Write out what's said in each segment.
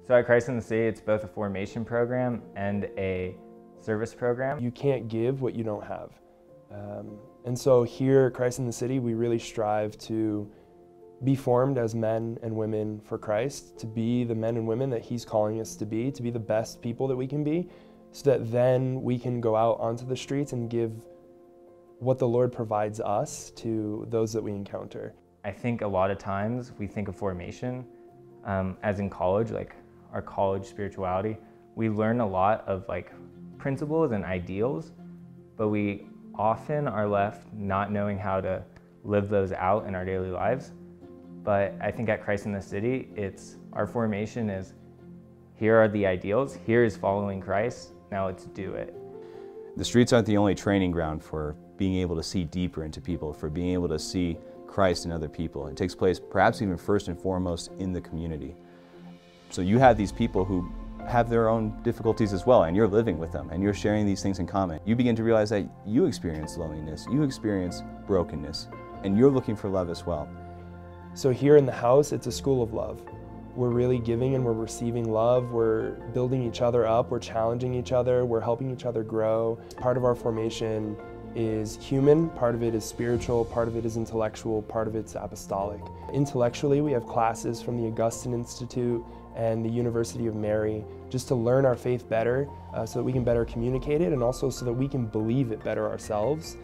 So at Christ in the City, it's both a formation program and a service program. You can't give what you don't have. And so here at Christ in the City, we really strive to be formed as men and women for Christ, to be the men and women that He's calling us to be the best people that we can be, so that then we can go out onto the streets and give what the Lord provides us to those that we encounter. I think a lot of times we think of formation as in college, like our college spirituality. We learn a lot of like principles and ideals, but we often are left not knowing how to live those out in our daily lives. But I think at Christ in the City, our formation is, here are the ideals, here is following Christ, now let's do it. The streets aren't the only training ground for being able to see deeper into people, for being able to see Christ in other people. It takes place perhaps even first and foremost in the community. So you have these people who have their own difficulties as well, and you're living with them, and you're sharing these things in common. You begin to realize that you experience loneliness, you experience brokenness, and you're looking for love as well. So here in the house, it's a school of love. We're really giving and we're receiving love, we're building each other up, we're challenging each other, we're helping each other grow. Part of our formation is human, part of it is spiritual, part of it is intellectual, part of it's apostolic. Intellectually, we have classes from the Augustine Institute and the University of Mary, just to learn our faith better, so that we can better communicate it, and also so that we can believe it better ourselves.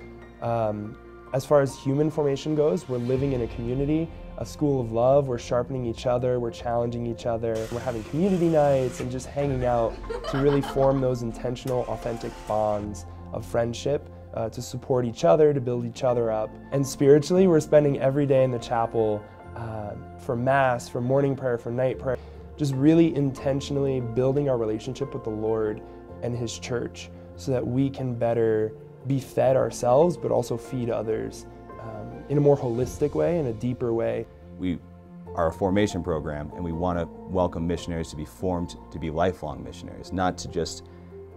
As far as human formation goes, we're living in a community, a school of love, we're sharpening each other, we're challenging each other, we're having community nights and just hanging out to really form those intentional, authentic bonds of friendship, to support each other, to build each other up. And spiritually, we're spending every day in the chapel for Mass, for morning prayer, for night prayer, just really intentionally building our relationship with the Lord and His church so that we can better be fed ourselves, but also feed others in a more holistic way, in a deeper way. We are a formation program, and we want to welcome missionaries to be formed to be lifelong missionaries, not to just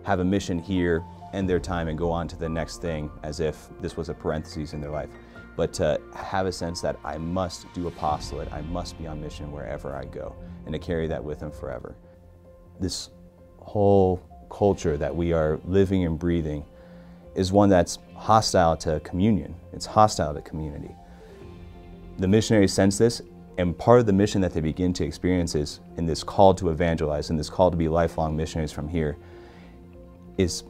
have a mission here, end their time, and go on to the next thing as if this was a parenthesis in their life, but to have a sense that I must do apostolate, I must be on mission wherever I go, and to carry that with them forever. This whole culture that we are living and breathing is one that's hostile to communion. It's hostile to community. The missionaries sense this, and part of the mission that they begin to experience is in this call to evangelize, in this call to be lifelong missionaries from here, is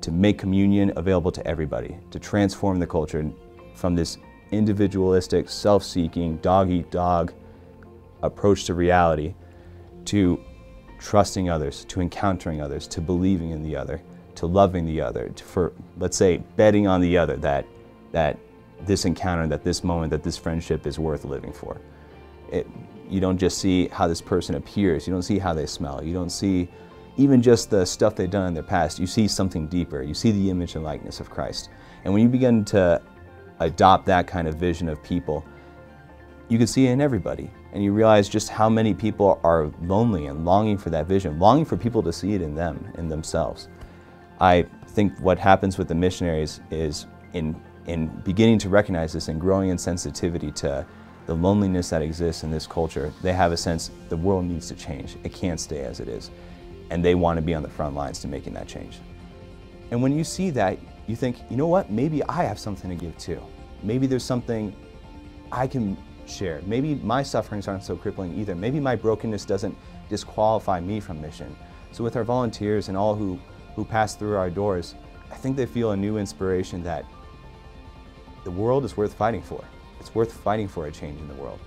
to make communion available to everybody, to transform the culture from this individualistic, self-seeking, dog-eat-dog approach to reality to trusting others, to encountering others, to believing in the other, to loving the other, for, let's say, betting on the other that this encounter, that this moment, that this friendship is worth living for. You don't just see how this person appears, you don't see how they smell, you don't see even just the stuff they've done in their past, you see something deeper, you see the image and likeness of Christ. And when you begin to adopt that kind of vision of people, you can see it in everybody. And you realize just how many people are lonely and longing for that vision, longing for people to see it in them, in themselves. I think what happens with the missionaries is in beginning to recognize this and growing in sensitivity to the loneliness that exists in this culture, they have a sense the world needs to change. It can't stay as it is. And they want to be on the front lines to making that change. And when you see that, you think, you know what, maybe I have something to give too. Maybe there's something I can share. Maybe my sufferings aren't so crippling either. Maybe my brokenness doesn't disqualify me from mission. So with our volunteers and all who pass through our doors, I think they feel a new inspiration that the world is worth fighting for. It's worth fighting for a change in the world.